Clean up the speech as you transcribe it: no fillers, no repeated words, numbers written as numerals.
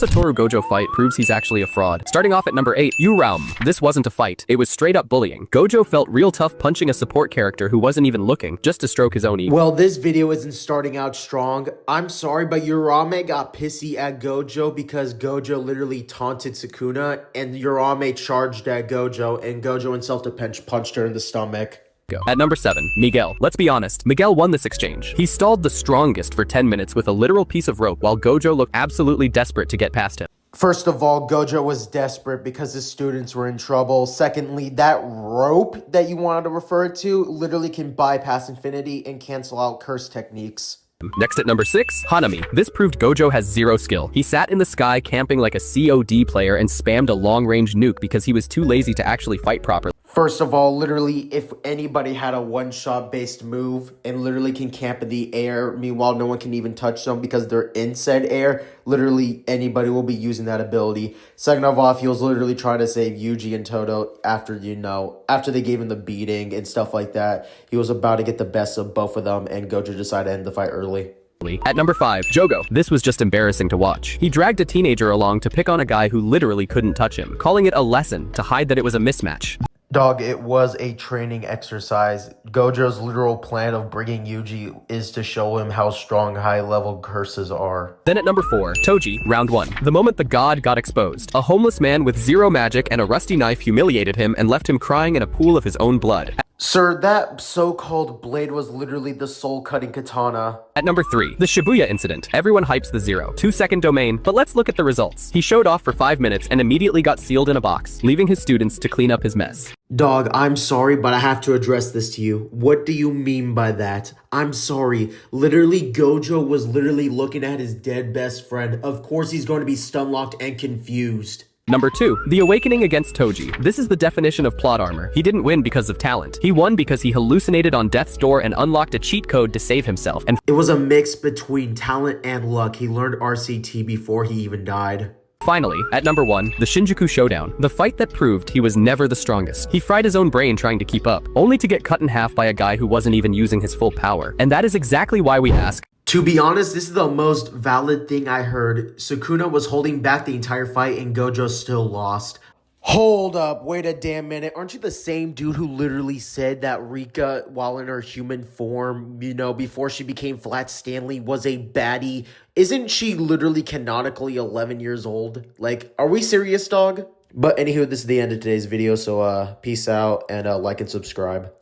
Satoru Gojo fight proves he's actually a fraud. Starting off at number 8, Uraum. This wasn't a fight. It was straight up bullying. Gojo felt real tough punching a support character who wasn't even looking, just to stroke his own ego. Well, this video isn't starting out strong. I'm sorry, but Urame got pissy at Gojo because Gojo literally taunted Sukuna, and Urame charged at Gojo, and Gojo in self-defense punched her in the stomach. At number 7, Miguel. Let's be honest, Miguel won this exchange. He stalled the strongest for 10 minutes with a literal piece of rope while Gojo looked absolutely desperate to get past him. First of all, Gojo was desperate because his students were in trouble. Secondly, that rope that you wanted to refer to literally can bypass infinity and cancel out curse techniques. Next at number 6, Hanami. This proved Gojo has zero skill. He sat in the sky camping like a COD player and spammed a long-range nuke because he was too lazy to actually fight properly. First of all, literally, if anybody had a one-shot based move and literally can camp in the air, meanwhile no one can even touch them because they're in said air, literally anybody will be using that ability. Second of all, he was literally trying to save Yuji and Toto after they gave him the beating and stuff like that. He was about to get the best of both of them, and Gojo decided to end the fight early. At number 5, Jogo. This was just embarrassing to watch. He dragged a teenager along to pick on a guy who literally couldn't touch him, calling it a lesson to hide that it was a mismatch. Dog, it was a training exercise. Gojo's literal plan of bringing Yuji is to show him how strong high-level curses are. Then at number 4, Toji, round 1. The moment the god got exposed, a homeless man with zero magic and a rusty knife humiliated him and left him crying in a pool of his own blood. Sir, that so-called blade was literally the soul-cutting katana. At number 3, the Shibuya incident. Everyone hypes the 2-second domain, but let's look at the results. He showed off for 5 minutes and immediately got sealed in a box, leaving his students to clean up his mess. Dog, I'm sorry, but I have to address this to you. What do you mean by that? I'm sorry. Literally, Gojo was literally looking at his dead best friend. Of course he's going to be stun-locked and confused. Number 2, the awakening against Toji. This is the definition of plot armor. He didn't win because of talent. He won because he hallucinated on death's door and unlocked a cheat code to save himself. And it was a mix between talent and luck. He learned RCT before he even died. Finally, at number 1, the Shinjuku Showdown. The fight that proved he was never the strongest. He fried his own brain trying to keep up, only to get cut in half by a guy who wasn't even using his full power. And that is exactly why we ask, to be honest, this is the most valid thing I heard. Sukuna was holding back the entire fight and Gojo still lost. Hold up, wait a damn minute. Aren't you the same dude who literally said that Rika, while in her human form, before she became Flat Stanley, was a baddie? Isn't she literally canonically 11 years old? Like, are we serious, dog? But anywho, this is the end of today's video, so peace out and like and subscribe.